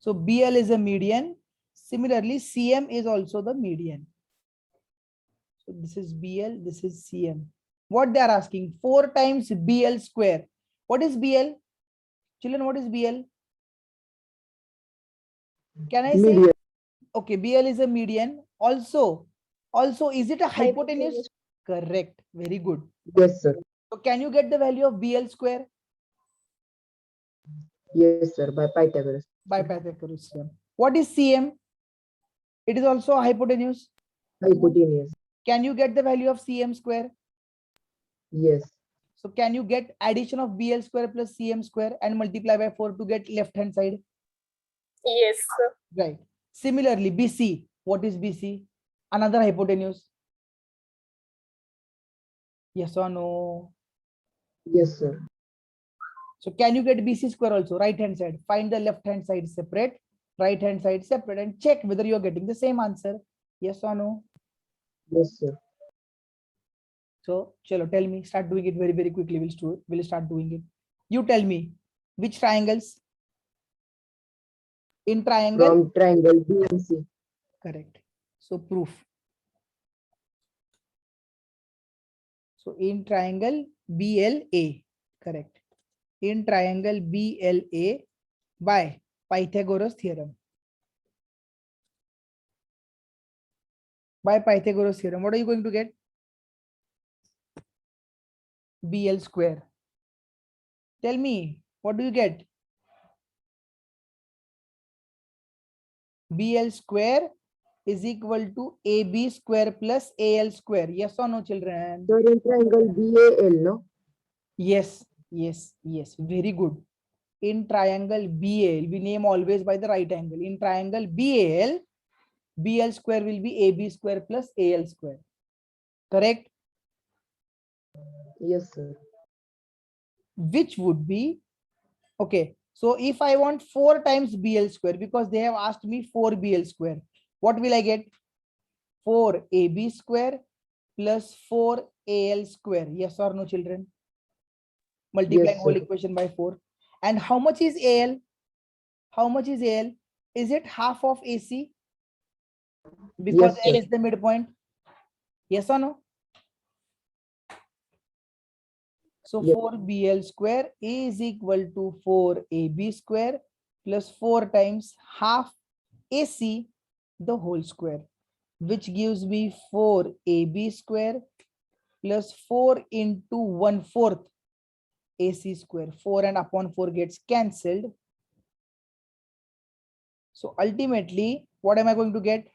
So BL is a median. Similarly, CM is also the median. So this is BL, this is CM. What they are asking? 4 times BL square. What is BL? Children, what is BL? Can I say? Median. Okay, BL is a median. Also, is it a hypotenuse? Correct. Very good. Yes, sir. So can you get the value of BL square? Yes, sir. By Pythagoras. By Pythagoras theorem. What is CM? It is also a hypotenuse. Hypotenuse. Can you get the value of CM square? Yes. So can you get addition of BL square plus CM square and multiply by 4 to get left hand side? Yes, sir. Right. Similarly, BC. What is BC? Another hypotenuse. Yes or no? Yes, sir. So can you get BC square also? Right hand side. Find the left hand side separate, right hand side separate, and check whether you are getting the same answer. Yes or no? Yes, sir. So, chalo, tell me. Start doing it very, very quickly. We'll start doing it. You tell me which triangles? In triangle. From triangle BNC. Correct. So proof. So in triangle BLA. Correct. In triangle BLA by Pythagoras theorem. By Pythagoras theorem, what are you going to get? BL square. Tell me, what do you get? BL square is equal to AB square plus AL square. Yes or no, children? So in triangle BAL, no? Yes, yes, yes. Very good. In triangle BAL, we name always by the right angle. In triangle BAL, BL square will be AB square plus AL square. Correct? Yes, sir. Which would be, okay. So if I want 4 times BL square, because they have asked me 4 BL square, what will I get? 4 AB square plus 4 AL square. Yes or no, children? Multiplying Yes, whole sir. equation by 4. And how much is AL? How much is AL? Is it half of AC? Because Yes, L sir. is the midpoint. Yes or no? So Yes. 4BL square is equal to 4AB square plus 4 times half AC the whole square, which gives me 4AB square plus 4 into 1/4 AC square. 4 and upon 4 gets cancelled. So ultimately, what am I going to get?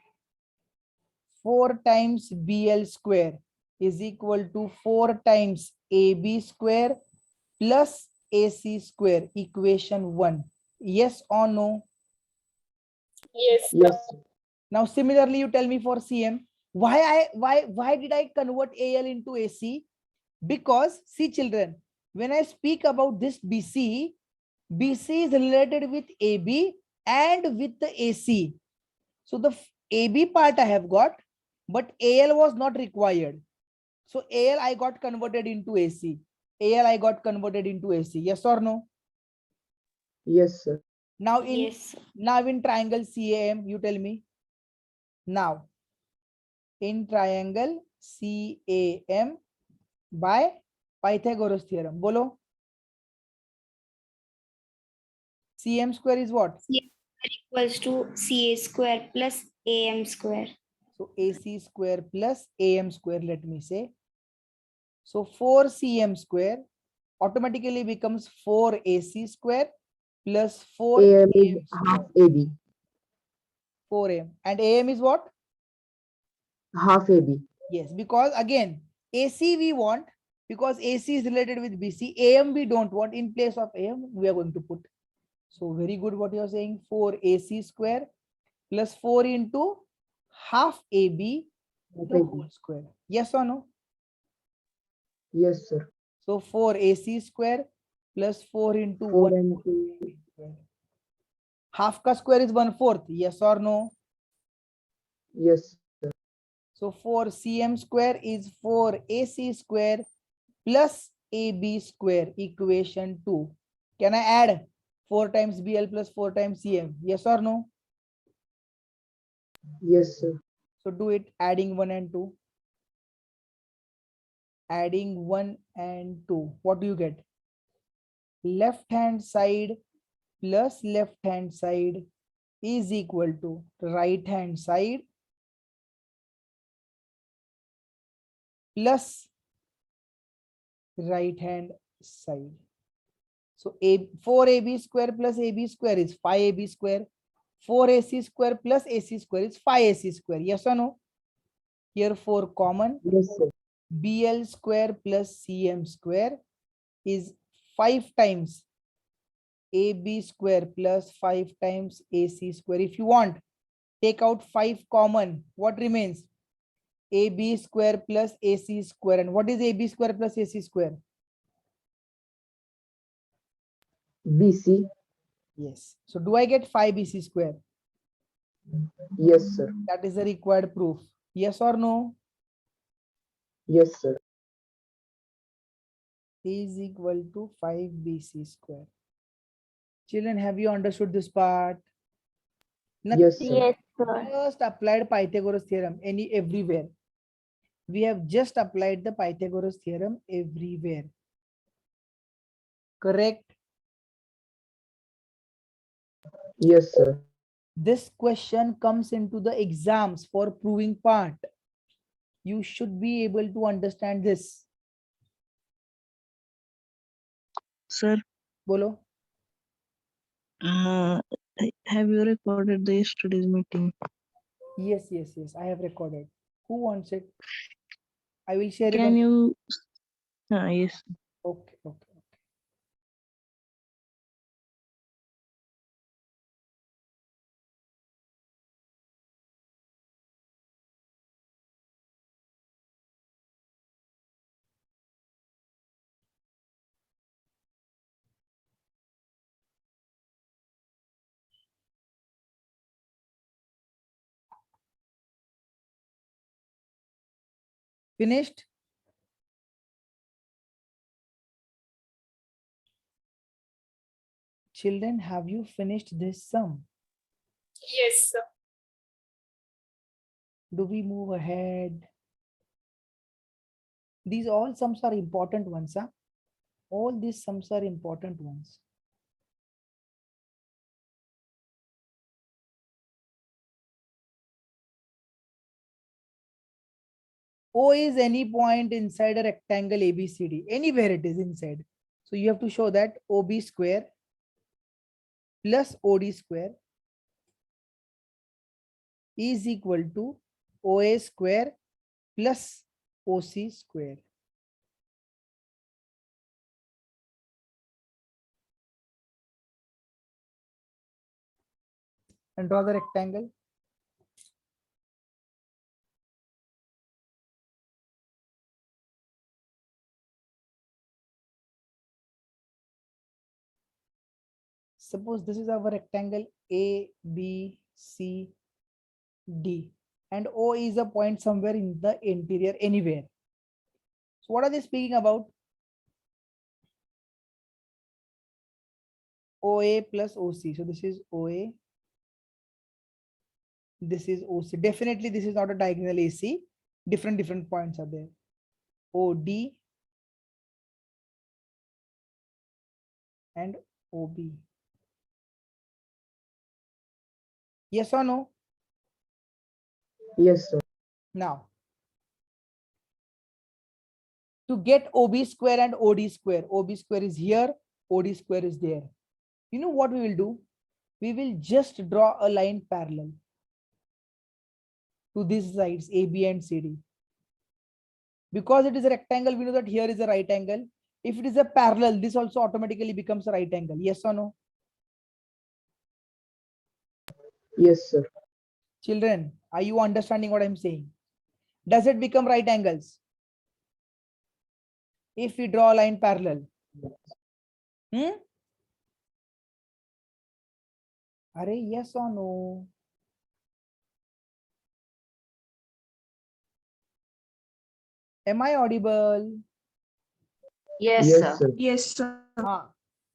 4 times BL square is equal to 4 times AB square plus AC square, equation 1. Yes or no? Yes, sir. Yes, sir. Now similarly, you tell me for CM, why did I convert AL into AC? Because see children, when I speak about this BC is related with AB and with the AC. So the AB part I have got, but AL was not required. So AL I got converted into AC. AL I got converted into AC. Yes or no? Yes, sir. Now Yes, sir. in triangle CAM, you tell me. Now in triangle CAM by Pythagoras theorem. Bolo. CM square is what? C equals to CA square plus AM square. So AC square plus AM square, let me say. So 4CM square automatically becomes 4AC square plus 4 AM is AM half square. AB. 4AM. And AM is what? Half AB. Yes, because again, AC we want, because AC is related with BC. AM we don't want. In place of AM, we are going to put. So very good what you are saying. 4AC square plus 4 into half AB Half the AB. whole square. Yes or no? Yes, sir. So 4AC square plus 4 into 4 1 and 2. square. Half ka square is 1/4. Yes or no? Yes, sir. So 4CM square is 4AC square plus AB square, equation 2. Can I add 4 times BL plus 4 times CM. Yes or no? Yes, sir. So do it, adding 1 and 2. Adding 1 and 2. What do you get? Left hand side plus left hand side is equal to right hand side plus right hand side. So 4AB square plus AB square is 5AB square. 4AC square plus AC square is 5AC square. Yes or no? Here 4 common. Yes, sir. BL square plus CM square is 5 times AB square plus 5 times AC square. If you want, take out 5 common. What remains? AB square plus AC square. And what is AB square plus AC square? BC. Yes. So do I get 5 BC square? Yes, sir. That is the required proof. Yes or no? Yes, sir. Is equal to 5 BC square. Children, have you understood this part? Yes, Nothing. sir. Yes, sir. Just applied Pythagoras theorem everywhere. We have just applied the Pythagoras theorem everywhere. Correct? Yes, sir. This question comes into the exams for proving part. You should be able to understand this. Sir, Bolo. have you recorded the yesterday's meeting? Yes, yes, yes. I have recorded. Who wants it? I will share it Can on. you? Yes. Okay, okay. Finished? Children, have you finished this sum? Yes, sir. Do we move ahead? These all sums are important ones. Huh? All these sums are important ones. O is any point inside a rectangle ABCD, anywhere it is inside. So you have to show that OB square plus OD square is equal to OA square plus OC square. And draw the rectangle. Suppose this is our rectangle A, B, C, D, and O is a point somewhere in the interior anywhere. So what are they speaking about? OA plus OC. So this is OA. This is OC. Definitely this is not a diagonal AC. Different points are there. OD and OB. Yes or no? Yes, sir. Now, to get OB square and OD square is here, OD square is there. You know what we will do? We will just draw a line parallel to these sides AB and CD. Because it is a rectangle, we know that here is a right angle. If it is a parallel, this also automatically becomes a right angle. Yes or no? Yes, sir. Children, are you understanding what I'm saying? Does it become right angles if we draw a line parallel? Are yes or no? Am I audible? Yes, Yes, sir. sir. Yes, sir.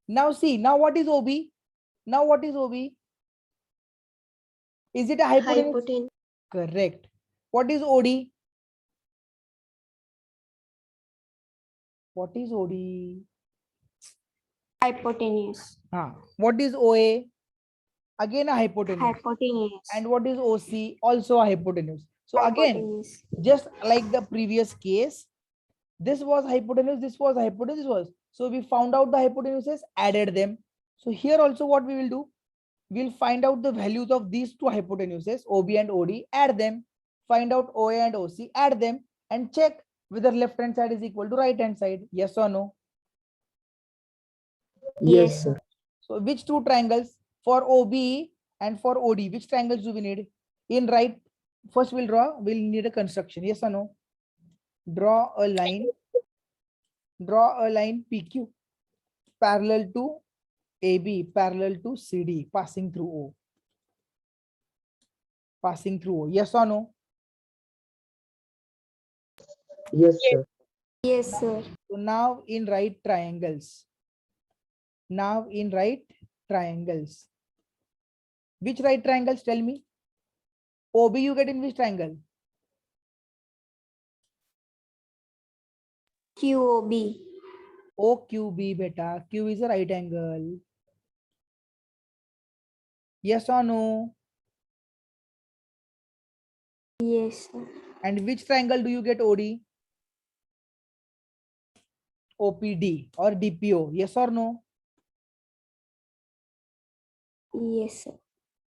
Now see, now what is OB? Now what is OB? Is it a hypotenuse? Hypotenuse. Correct. What is OD? What is OD? Hypotenuse. What is OA? Again a hypotenuse. Hypotenuse. And what is OC? Also a hypotenuse. So again, Hypotenuse. just like the previous case, this was hypotenuse, this was hypotenuse, this was. So we found out the hypotenuses, added them. So here also what we will do, we'll find out the values of these two hypotenuses, OB and OD, add them, find out OA and OC, add them, and check whether left hand side is equal to right hand side. Yes or no? Yes, sir. So which two triangles for OB and for OD, which triangles do we need? In right, first we'll need a construction. Yes or no? Draw a line PQ parallel to AB, parallel to CD, passing through O. Passing through O. Yes or no? Yes, sir. Yes, sir. So now in right triangles. Now in right triangles. Which right triangles? Tell me. OB you get in which triangle? QOB. OQB beta. Q is a right angle. Yes or no? Yes, sir. And which triangle do you get OD? OPD or DPO. Yes or no? Yes, sir.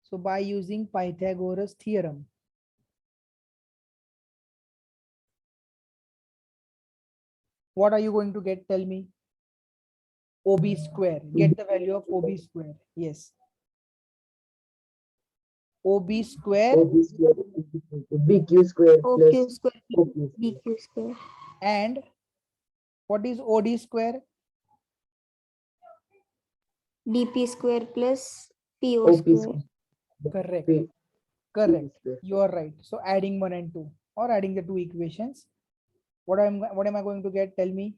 So by using Pythagoras theorem, what are you going to get? Tell me. OB square. Get the value of OB square. Yes. OB square OB square is equal to BQ square OQ plus square. OQ square. BQ square. and what is OD square? DP square plus PO OP square. square. Correct. P- Correct. square. You are right. So adding 1 and 2 or adding the two equations. What am I going to get? Tell me.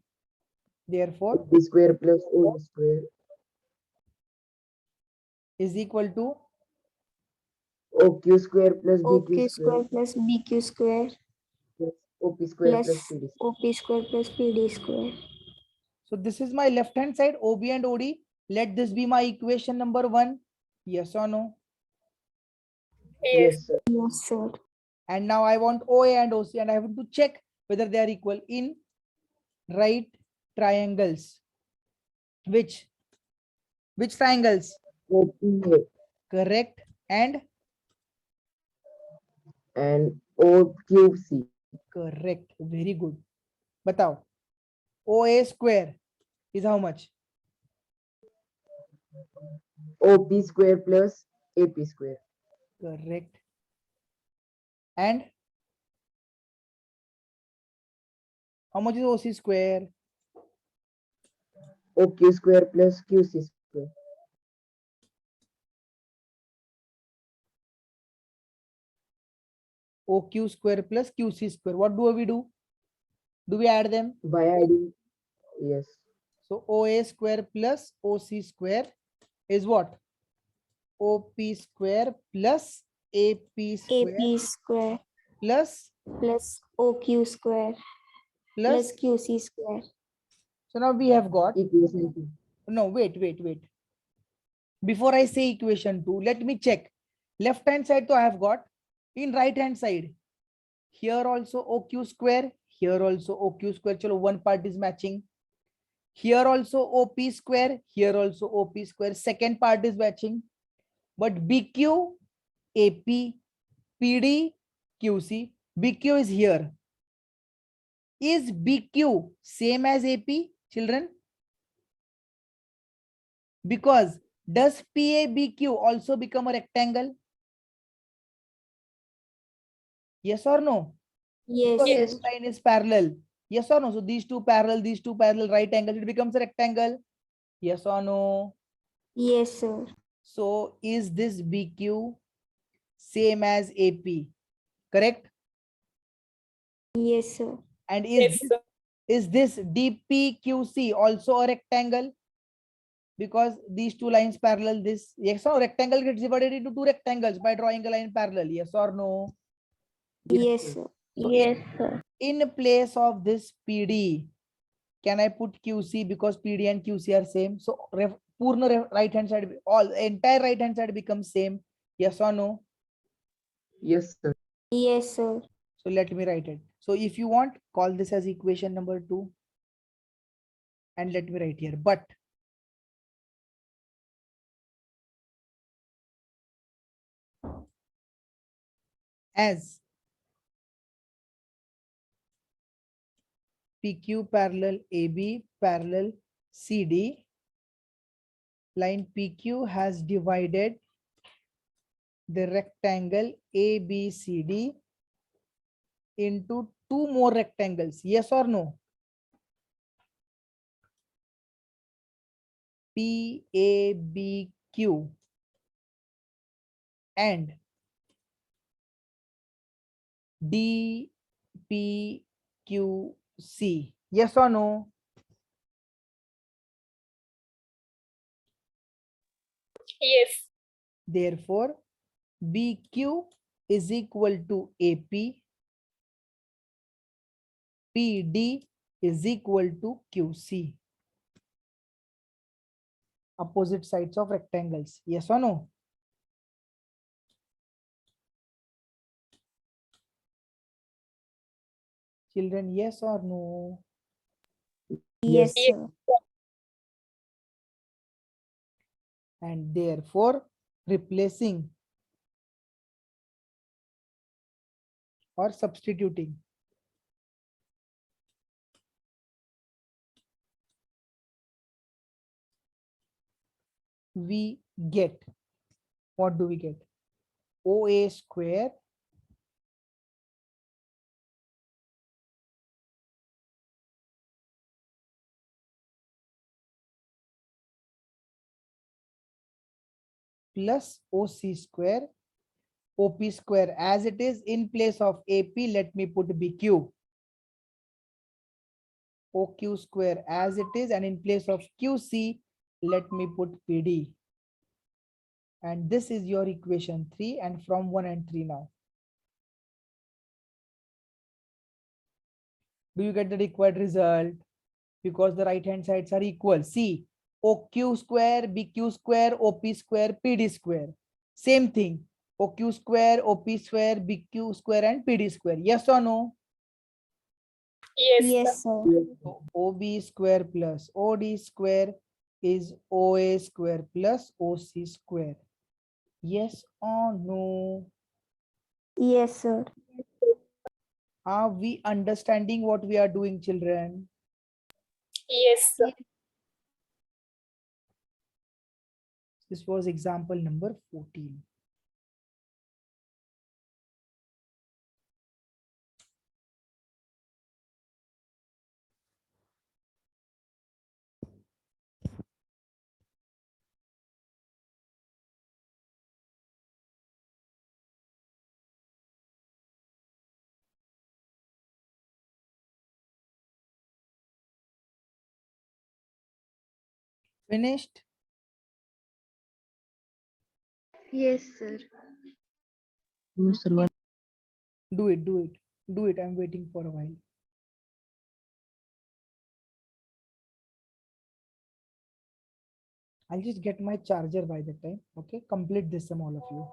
Therefore OP square plus OD square is equal to OQ square plus BQ OQ square square plus BQ square plus OP square plus plus PD square. OP square plus PD square. so this is my left hand side OB and OD. Let this be my equation number 1. Yes or no? Yes. Yes, sir. Yes, sir. And now I want OA and OC and I have to check whether they are equal in right triangles. Which triangles? OPA Correct. And OQC. correct. Very good. Batao. OA square is how much? OP square plus AP square. Correct. And how much is OC square? OQ square plus QC square. OQ square plus QC square. What do we do? Do we add them? By adding, yes, So OA square plus OC square is what? OP square plus AP square AP square plus plus OQ square plus QC square. So now we have got, equation 2. no, wait. Before I say equation 2, let me check. Left hand side, so I have got. In right hand side, here also OQ square, here also OQ square. Chalo, one part is matching. Here also OP square, here also OP square. Second part is matching. But BQ, AP, PD, QC, BQ is here. Is BQ same as AP, children? Because does PABQ also become a rectangle? Yes or no? Yes, Because sir. this line is parallel. Yes or no? So these two parallel right angles, it becomes a rectangle. Yes or no? Yes, sir. So is this BQ same as AP? Correct? Yes, sir. And Yes, sir. is this DPQC also a rectangle? because these two lines parallel this. Yes or no? Rectangle gets divided into two rectangles by drawing a line parallel. Yes or no? Yes, sir. So Yes, sir. in place of this PD, can I put QC because PD and QC are same? So Purna right hand side, all entire right hand side becomes same. Yes or no? Yes, sir. Yes, sir. So let me write it. So if you want, call this as equation number 2. And let me write here. But as PQ parallel AB parallel CD, line PQ has divided the rectangle ABCD into two more rectangles. Yes or no? PABQ and DPQC. Yes or no? Yes. Therefore, BQ is equal to AP, PD is equal to QC. Opposite sides of rectangles. Yes or no? Children, yes or no? Yes, Yes. sir. And therefore, replacing or substituting, we get, what do we get? OA square plus OC square, OP square as it is. In place of AP, let me put BQ. OQ square as it is, and in place of QC, let me put PD. And this is your equation 3, and from 1 and 3 now. Do you get the required result? Because the right hand sides are equal. See, OQ square, BQ square, OP square, PD square. Same thing. OQ square, OP square, BQ square, and PD square. Yes or no? Yes, Yes, sir. sir. So OB square plus OD square is OA square plus OC square. Yes or no? Yes, sir. Are we understanding what we are doing, children? Yes, sir. This was example number 14. Finished? Yes, sir. No, sir. One. Do it, do it, do it. I'm waiting for a while. I'll just get my charger by the time. Okay, complete this sum, all of you.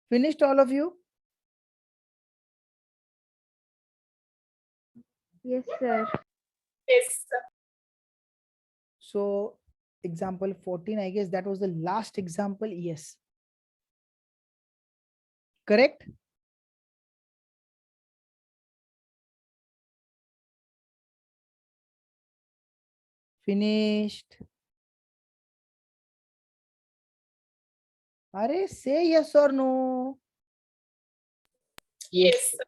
Finished all of you? Yes, sir. Yes, sir. So example 14, I guess that was the last example. Yes. Correct? Finished. Are say yes or no? Yes, sir.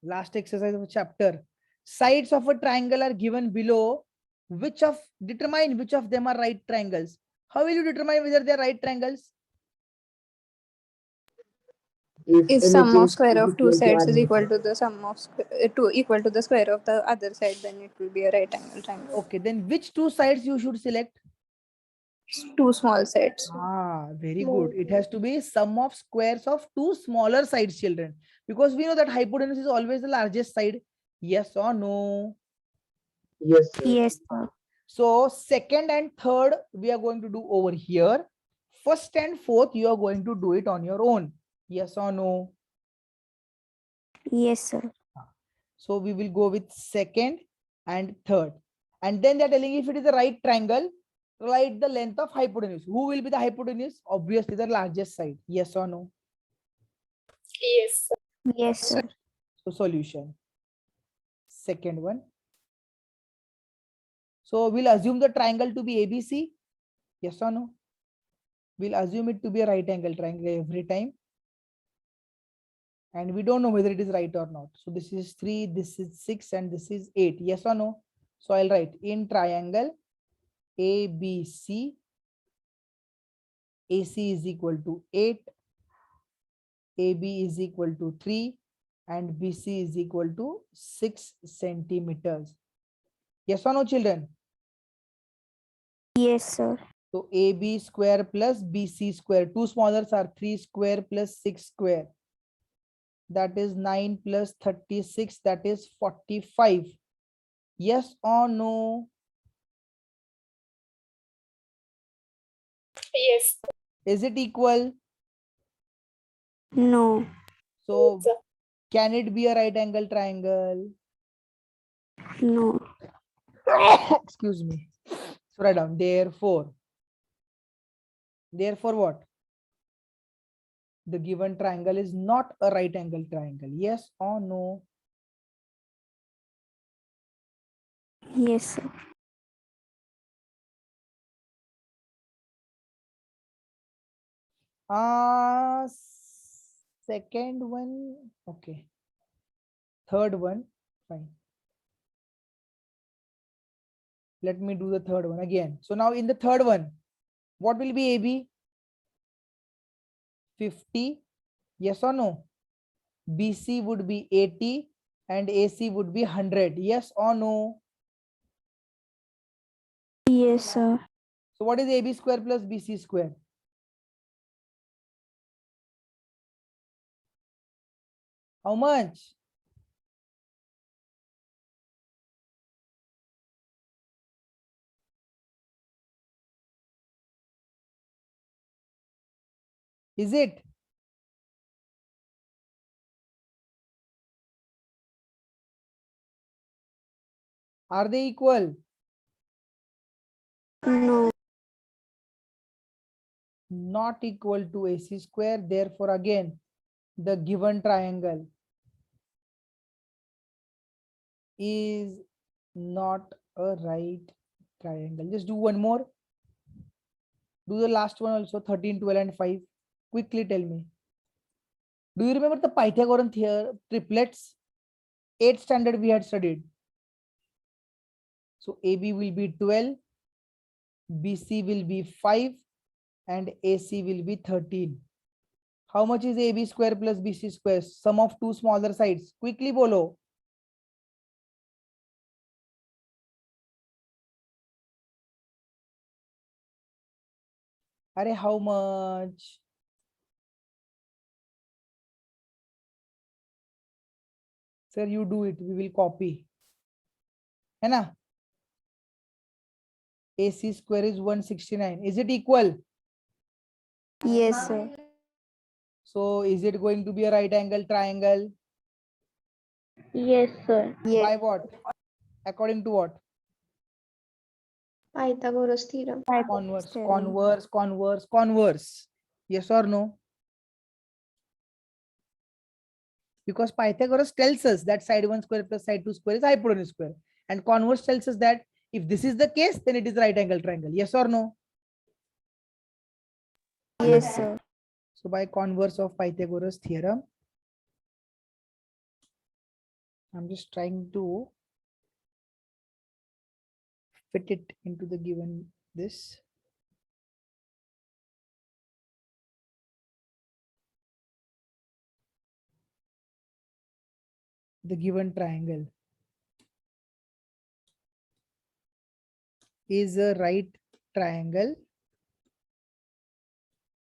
Last exercise of chapter. Sides of a triangle are given below. Determine which of them are right triangles. How will you determine whether they are right triangles? If LHS sum of is square of two equal to sides is equal RHS. to the sum of equal to the square of the other side, then it will be a right angle triangle. Okay, then which two sides you should select? Two small sides. Very good. It has to be sum of squares of two smaller sides, children. Because we know that hypotenuse is always the largest side. Yes or no? Yes, sir. Yes, sir. So second and third, we are going to do over here. First and fourth, you are going to do it on your own. Yes or no? Yes, sir. So we will go with second and third. And then they're telling if it is a right triangle, write the length of hypotenuse. Who will be the hypotenuse? Obviously the largest side. Yes or no? Yes, sir. Yes, sir. So solution. Second one. So we'll assume the triangle to be ABC. Yes or no? We'll assume it to be a right angle triangle every time. And we don't know whether it is right or not. So this is 3, this is 6, and this is 8. Yes or no? So I'll write in triangle ABC, AC is equal to 8, AB is equal to 3, and BC is equal to 6 centimeters. Yes or no, children? Yes, sir. So AB square plus BC square. Two smallers are 3 square plus 6 square. That is 9 plus 36. That is 45. Yes or no? Yes, sir. Is it equal? No. So Sir. can it be a right angle triangle? No. Excuse me. So write down. Therefore what? The given triangle is not a right angle triangle. Yes or no? Yes, sir. Uh, Second one. Okay. Third one. Fine. Let me do the third one again. So now in the third one, what will be AB? 50. Yes or no? BC would be 80 and AC would be 100. Yes or no? Yes, sir. So what is AB square plus BC square? How much? Is it? Are they equal? No. Not equal to AC square. Therefore, again, the given triangle is not a right triangle. Just do one more. Do the last one also, 13, 12, and 5. Quickly tell me. Do you remember the Pythagorean triplets? 8th standard we had studied. So AB will be 12, BC will be 5, and AC will be 13. How much is AB square plus BC square? Sum of two smaller sides. Quickly bolo. Are how much? Sir, you do it. We will copy. है ना? AC square is 169. Is it equal? Yes, sir. So is it going to be a right angle triangle? Yes, sir. Yes. By what? According to what? Pythagoras theorem. Converse, theorem. converse, converse, converse. Yes or no? Because Pythagoras tells us that side 1 square plus side 2 square is hypotenuse square. And converse tells us that if this is the case, then it is right angle triangle. Yes or no? Yes, sir. So by converse of Pythagoras theorem, I'm just trying to fit it into the given this. The given triangle is a right triangle,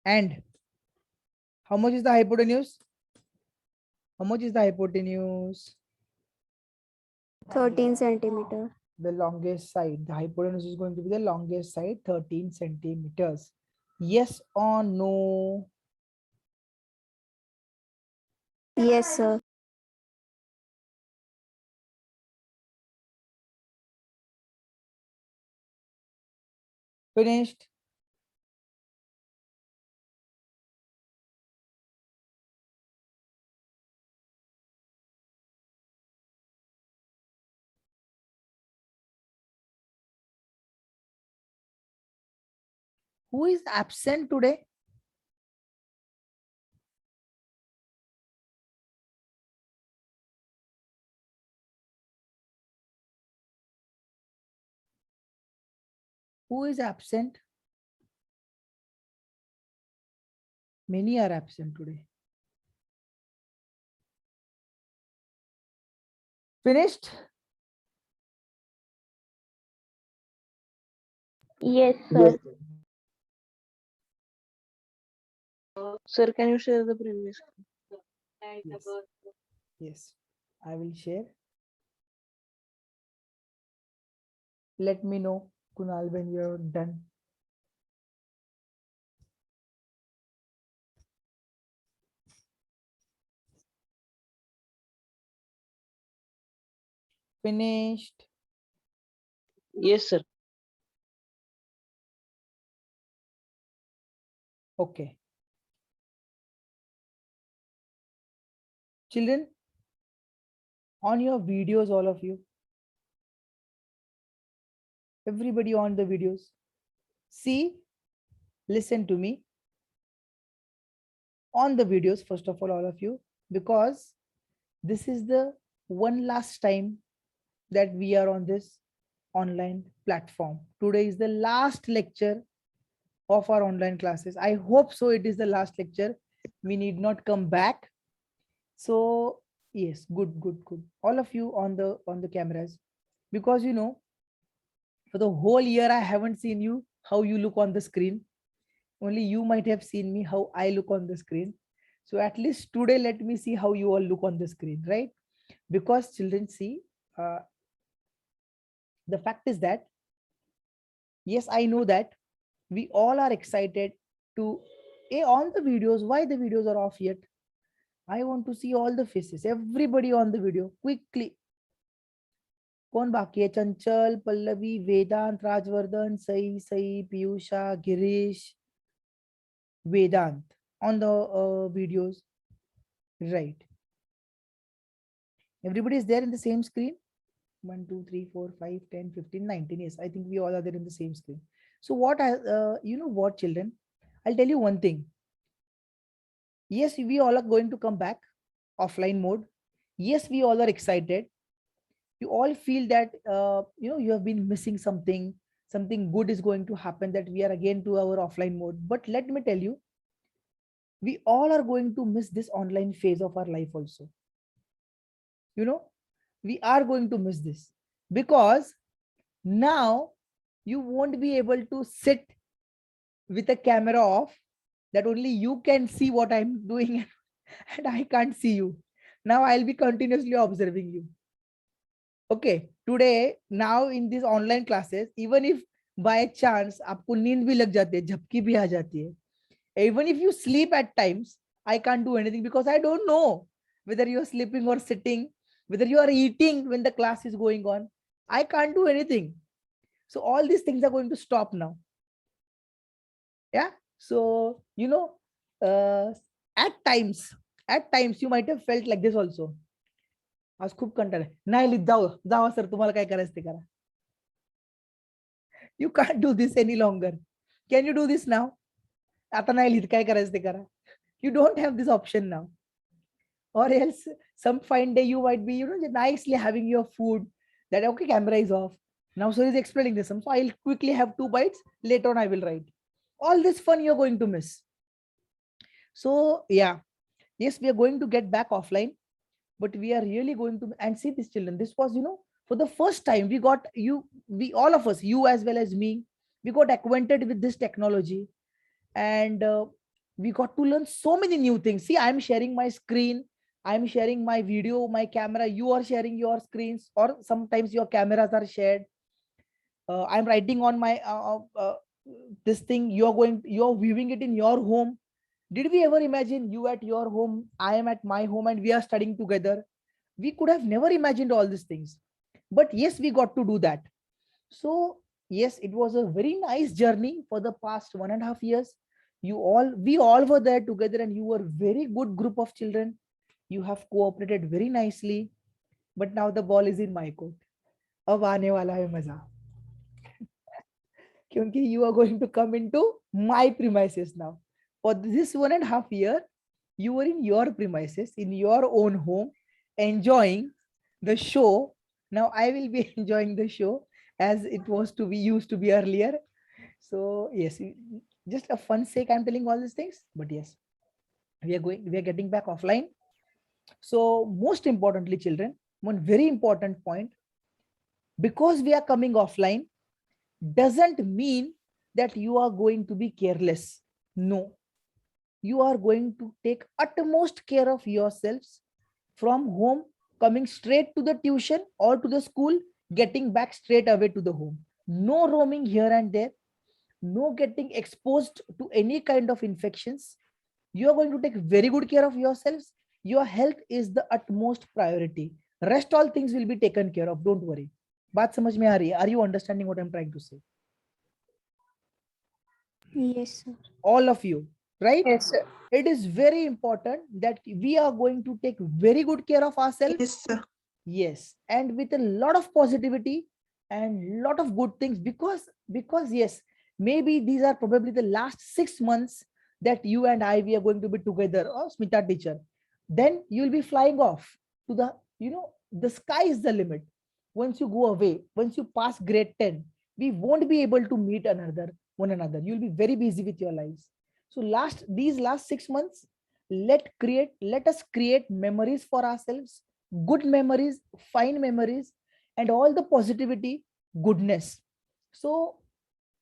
and how much is the hypotenuse? How much is the hypotenuse? 13 centimeter. The longest side. The hypotenuse is going to be the longest side, 13 centimeters. Yes or no? Yes, sir. Finished? Who is absent today? Who is absent? Many are absent today. Finished? Yes, Yes, sir. sir. Sir, can you share the previous? Yes. Yes, I will share. Let me know, Kunal, when you're done. Finished? Yes, sir. Okay. Children, on your videos, all of you, everybody on the videos, see, listen to me on the videos, first of all of you, because this is the one last time that we are on this online platform. Today is the last lecture of our online classes. I hope so it is the last lecture. We need not come back. So yes, good, good, good. All of you on the cameras, because you know, for the whole year I haven't seen you how you look on the screen. Only you might have seen me how I look on the screen. So at least today, let me see how you all look on the screen, right? Because children, see, the fact is that, yes, I know that we all are excited to on the videos. Why the videos are off yet? I want to see all the faces, everybody on the video quickly. कौन बाकी है? चंचल, पल्लवी, वेदांत, राजवर्धन, सई, सई, Piyusha, Girish, Vedant on the videos, right? Everybody is there in the same screen. 1, 2, 3, 4, 5, 10, 15, 19. Yes, I think we all are there in the same screen. So what you know what, children, I'll tell you one thing. Yes, we all are going to come back offline mode. Yes, we all are excited. You all feel that you know, you have been missing something. Something good is going to happen, that we are again to our offline mode. But let me tell you, we all are going to miss this online phase of our life also. You know, we are going to miss this, because now you won't be able to sit with a camera off, that only you can see what I'm doing and I can't see you. Now I'll be continuously observing you. Okay, today, now in these online classes, even if by chance आपको नींद भी लग जाती है, झपकी भी आ जाती है, Even if you sleep at times, I can't do anything because I don't know whether you're sleeping or sitting, whether you are eating when the class is going on. I can't do anything. So all these things are going to stop now. Yeah. So, at times you might have felt like this also. आज खूप कंटाळा आहे. नाही लिहित, जावा sir, तुम्हाला काय करायचं ते करा. You can't do this any longer. Can you do this now? आता नाही लिहित, काय करायचं ते करा. You don't have this option now. Or else some fine day you might be, nicely having your food. That okay, camera is off. Now sir is explaining this. So I'll quickly have 2 bites. Later on I will write. All this fun you're going to miss. So yeah, yes, we are going to get back offline, but we are really going to, and see these children. This was, for the first time we got all of us, you as well as me, we got acquainted with this technology, and we got to learn so many new things. See, I'm sharing my screen, I'm sharing my video, my camera, you are sharing your screens, or sometimes your cameras are shared. I'm writing on my this thing, you're viewing it in your home. Did we ever imagine you at your home, I am at my home, and we are studying together? We could have never imagined all these things. But yes, we got to do that. So yes, it was a very nice journey for the past 1.5 years. We all were there together, and you were a very good group of children. You have cooperated very nicely. But now the ball is in my court. Ab aane wala hai maza. Kyunki you are going to come into my premises now. For this 1.5 year, you were in your premises, in your own home, enjoying the show. Now I will be enjoying the show as it used to be earlier. So yes, just a fun sake, I'm telling all these things. But yes, we are getting back offline. So most importantly, children, one very important point, because we are coming offline doesn't mean that you are going to be careless. No, you are going to take utmost care of yourselves from home, coming straight to the tuition or to the school, getting back straight away to the home. No roaming here and there, no getting exposed to any kind of infections. You are going to take very good care of yourselves. Your health is the utmost priority. Rest all things will be taken care of. Don't worry. बात समझ में आ रही है? Are you understanding what I'm trying to say? Yes, sir. All of you, right? Yes, sir. It is very important that we are going to take very good care of ourselves. Yes, sir. Yes, and with a lot of positivity and lot of good things, because yes, maybe these are probably the last 6 months that you and I, we are going to be together. Oh, Smita teacher, then you will be flying off to the, the sky is the limit. Once you go away, once you pass grade 10, we won't be able to meet one another. You'll be very busy with your lives. So these last 6 months, let us create memories for ourselves, good memories, fine memories, and all the positivity, goodness. So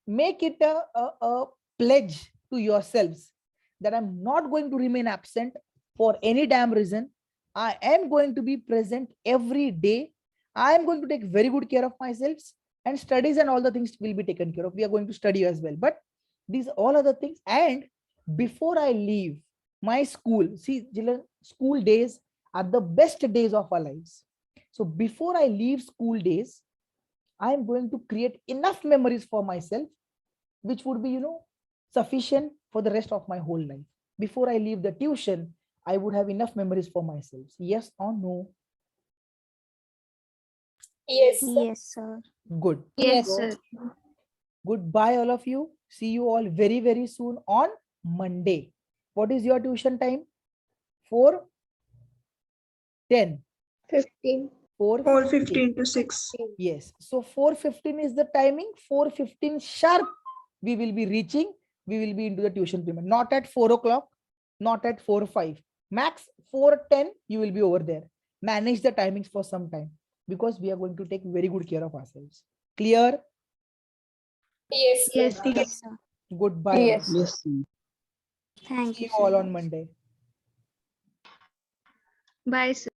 make it a pledge to yourselves that I'm not going to remain absent for any damn reason. I am going to be present every day. I am going to take very good care of myself, and studies and all the things will be taken care of. We are going to study as well, but these all other things. And before I leave my school, see, school days are the best days of our lives. So before I leave school days, I am going to create enough memories for myself, which would be, sufficient for the rest of my whole life. Before I leave the tuition, I would have enough memories for myself. Yes or no? Yes, Yes, sir. Good. Yes, sir. Goodbye, all of you. See you all very, very soon on Monday. What is your tuition time? 4:10. 15. 4:15 to 6. Yes. So 4:15 is the timing. 4:15 sharp, we will be reaching. We will be into the tuition payment. Not at 4 o'clock, not at 4:05. Max 4:10, you will be over there. Manage the timings for some time, because we are going to take very good care of ourselves. Clear? Yes, Yes, teacher. Yes, sir. Goodbye. Yes. Yes, sir. Thank See you, you all sir. on Monday. Bye, sir.